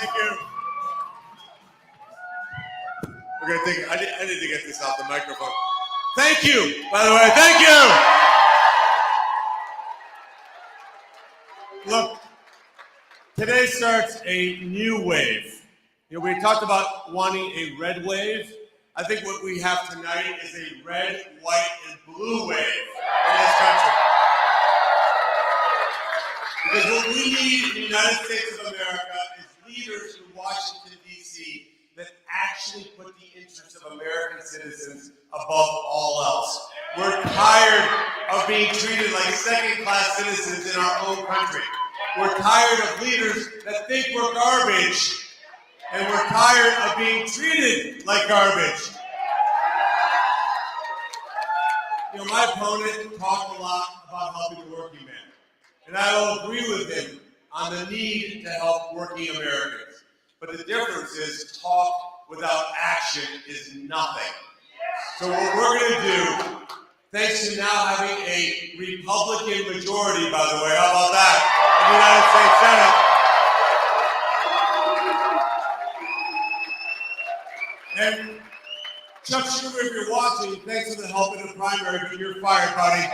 Thank you. We're going to take, I need to get this off the microphone. Thank you, by the way, thank you. Look, today starts a new wave. You know, we talked about wanting a red wave. I think what we have tonight is a red, white, and blue wave in this country. Because what we need in the United States of America is leaders in Washington, D.C. that actually put the interests of American citizens above all else. We're tired of being treated like second-class citizens in our own country. We're tired of leaders that think we're garbage. And we're tired of being treated like garbage. You know, my opponent talked a lot about helping the working man. And I will agree with him on the need to help working Americans. But the difference is talk without action is nothing. So what we're going to do, thanks to now having a Republican majority, by the way, how about that, in the United States Senate. And Chuck Schumer, if you're watching, thanks for the help in the primary, but you're fired, buddy.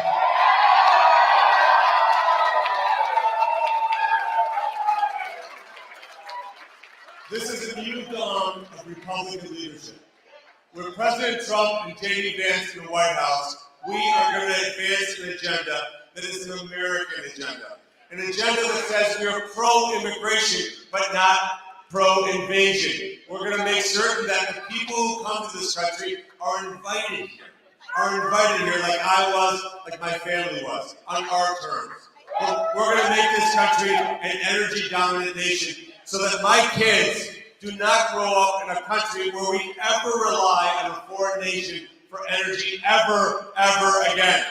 This is a new dawn of Republican leadership. With President Trump and J.D. Vance in the White House, we are going to advance an agenda that is an American agenda. An agenda that says we are pro-immigration, but not pro-invasion. We're going to make certain that the people who come to this country are invited here like I was, like my family was, on our terms. We're going to make this country an energy-dominant nation so that my kids do not grow up in a country where we ever rely on a foreign nation for energy ever again.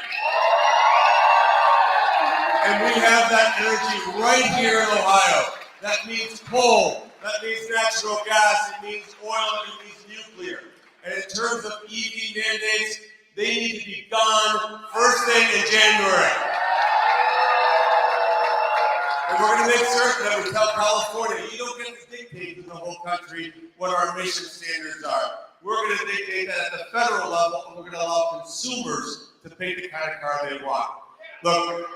And we have that energy right here in Ohio. That means coal, that means natural gas, it means oil, it means nuclear. And in terms of EV mandates, they need to be gone first thing in January. And we're going to make certain that we tell California, you don't get to dictate to the whole country what our emission standards are. We're going to dictate that at the federal level, and we're going to allow consumers to pick the kind of car they want. Look,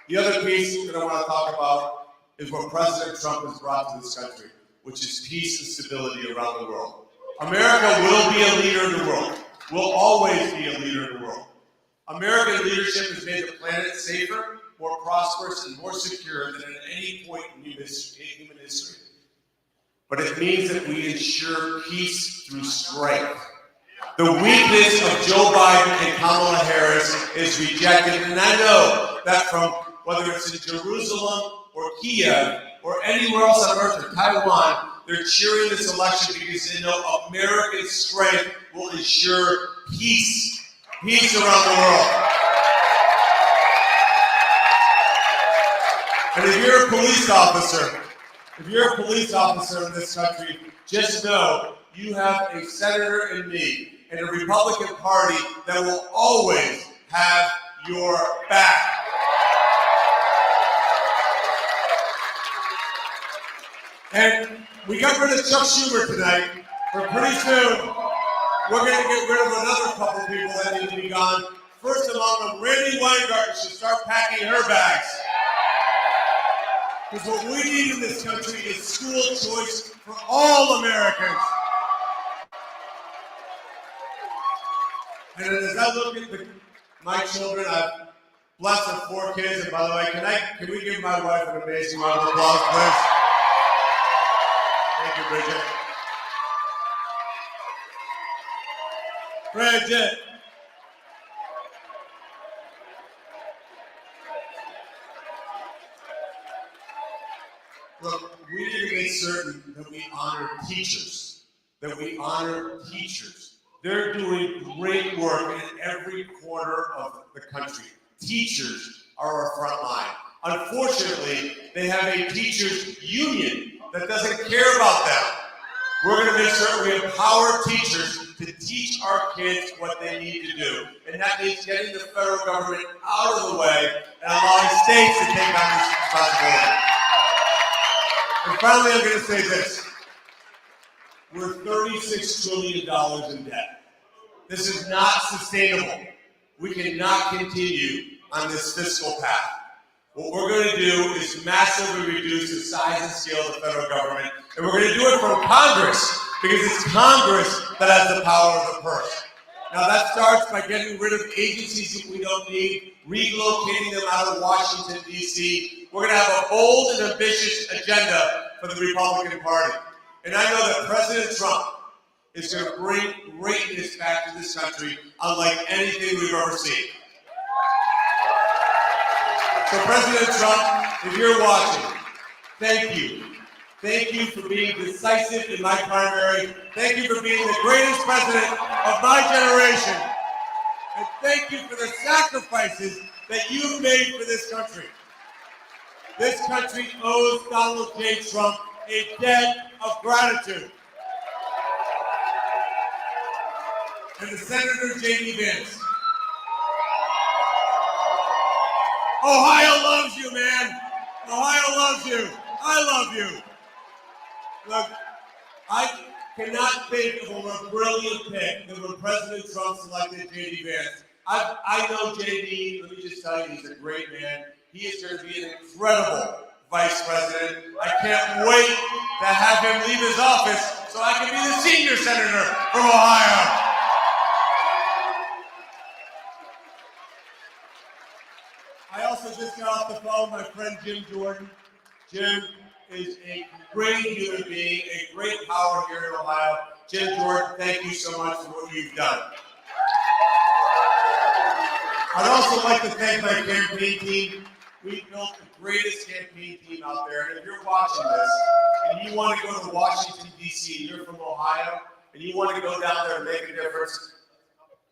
the other piece that I want to talk about is what President Trump has brought to this country, which is peace and stability around the world. America will be a leader in the world. Will always be a leader in the world. American leadership has made the planet safer, more prosperous, and more secure than at any point in human history. But it means that we ensure peace through strength. The weakness of Joe Biden and Kamala Harris is rejected, and I know that from whether it's in Jerusalem or Kiev or anywhere else on earth or Taiwan, they're cheering this election because they know American strength will ensure peace around the world. And if you're a police officer in this country, just know you have a senator in me and a Republican Party that will always have your back. And we got rid of Chuck Schumer tonight, but pretty soon we're going to get rid of another couple people that need to be gone. First among them, Randy Weingarten should start packing her bags. Because what we need in this country is school choice for all Americans. And as I look at my children, I've blessed with 4 kids. And by the way, can we give my wife an amazing round of applause, please? Thank you, Bridget. Look, we need to make certain that we honor teachers. They're doing great work in every corner of the country. Teachers are our front line. Unfortunately, they have a teachers union that doesn't care about them. We're going to make certain we empower teachers to teach our kids what they need to do. And that means getting the federal government out of the way and allowing states to take on this responsibility. And finally, I'm going to say this. we're $36 trillion in debt. This is not sustainable. We cannot continue on this fiscal path. What we're going to do is massively reduce the size and scale of the federal government, and we're going to do it from Congress, because it's Congress that has the power of the purse. Now that starts by getting rid of agencies that we don't need, relocating them out of Washington, D.C. We're going to have a bold and ambitious agenda for the Republican Party. And I know that President Trump is going to bring greatness back to this country unlike anything we've ever seen. So President Trump, if you're watching, thank you. Thank you for being decisive in my primary. Thank you for being the greatest president of my generation. And thank you for the sacrifices that you've made for this country. This country owes Donald J. Trump a debt of gratitude. And to Senator J.D. Vance, Ohio loves you, man. Ohio loves you. I love you. Look, I cannot think of a more brilliant pick than when President Trump selected J.D. Vance. I know J.D., let me just tell you, he's a great man. He is going to be an incredible vice president. I can't wait to have him leave his office so I can be the senior senator from Ohio. I also just got off the phone with my friend Jim Jordan. Jim is a great human being, a great power here in Ohio. Jim Jordan, thank you so much for what you've done. I'd also like to thank my campaign team. We built the greatest campaign team out there. And if you're watching this and you want to go to Washington, D.C., and you're from Ohio, and you want to go down there and make a difference,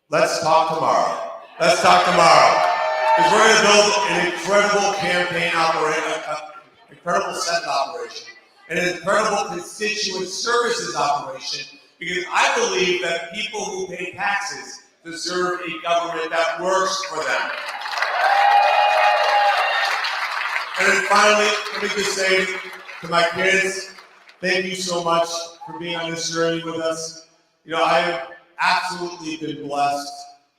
let's talk tomorrow. Let's talk tomorrow. Because we're going to build an incredible campaign operation, incredible Senate operation, and an incredible constituent services operation, because I believe that people who pay taxes deserve a government that works for them. And then finally, let me just say to my kids, thank you so much for being on this journey with us. You know, I have absolutely been blessed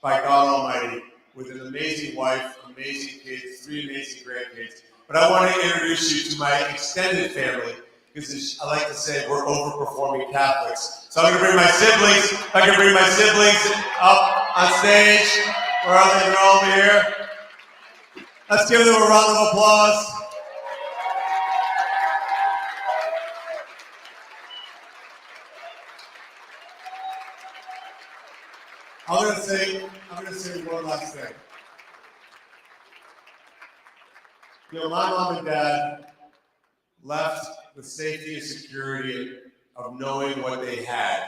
by God Almighty with an amazing wife, amazing kids, 3 amazing grandkids. But I want to introduce you to my extended family, because I like to say we're overperforming Catholics. So I'm going to bring my siblings. If I can bring my siblings up on stage. Where are they? They're all over here. Let's give them a round of applause. I'm going to say one last thing. You know, my mom and dad left the safety and security of knowing what they had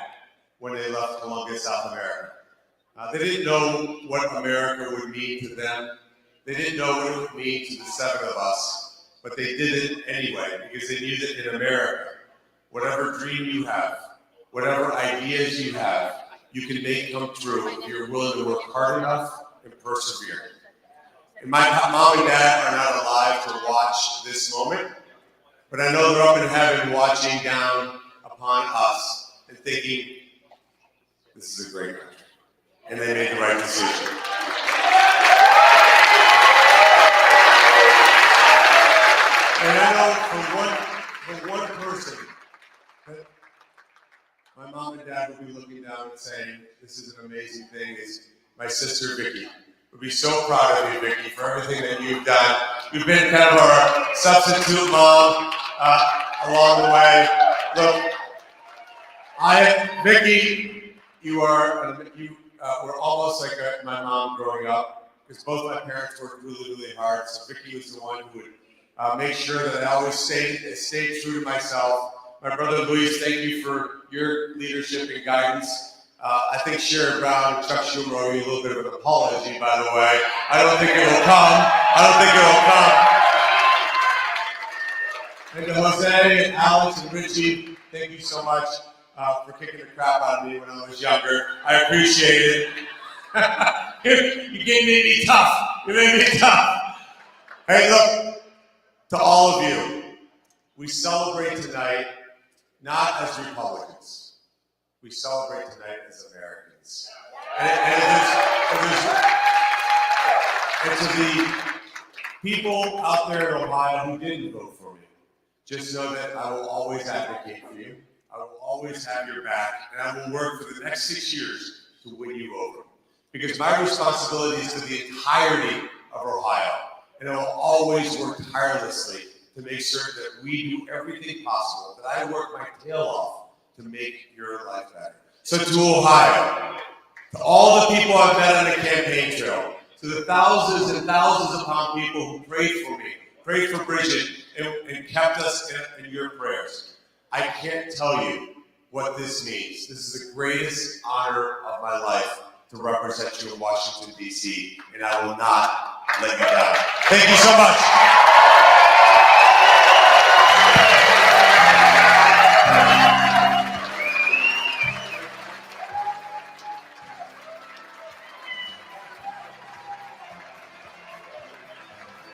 when they left Columbia, South America. They didn't know what America would mean to them. They didn't know what it would mean to the 7 of us, but they did it anyway, because they knew that in America, whatever dream you have, whatever ideas you have, you can make come true if you're willing to work hard enough and persevere. And my mom and dad are not alive to watch this moment, but I know they're up in heaven watching down upon us and thinking, this is a great country. And they made the right decision. And I know for one person, that my mom and dad will be looking down and saying, this is an amazing thing, is my sister Vicky. We'll be so proud of you, Vicky, for everything that you've done. You've been kind of our substitute mom along the way. Look, Vicky, you were almost like my mom growing up, because both my parents worked really, really hard. So Vicky was the one who would make sure that I always stayed true to myself. My brother Luis, thank you for your leadership and guidance. I think Sherrod Brown and Chuck Schumer owe you a little bit of an apology, by the way. I don't think it will come. And to Jose and Alex and Richie, thank you so much for kicking the crap out of me when I was younger. I appreciate it. You made me tough. You made me tough. Hey, look, to all of you, we celebrate tonight not as Republicans. we celebrate tonight as Americans. And to the people out there in Ohio who didn't vote for me, just know that I will always advocate for you. I will always have your back, and I will work for the next 6 years to win you over. Because my responsibility is to the entirety of Ohio, and I will always work tirelessly to make certain that we do everything possible, that I work my tail off to make your life better. So to Ohio, to all the people I've met on the campaign trail, to the thousands and thousands upon people who prayed for me, prayed for Bridget, and kept us in your prayers, I can't tell you what this means. This is the greatest honor of my life to represent you in Washington, D.C., and I will not let you down. Thank you so much.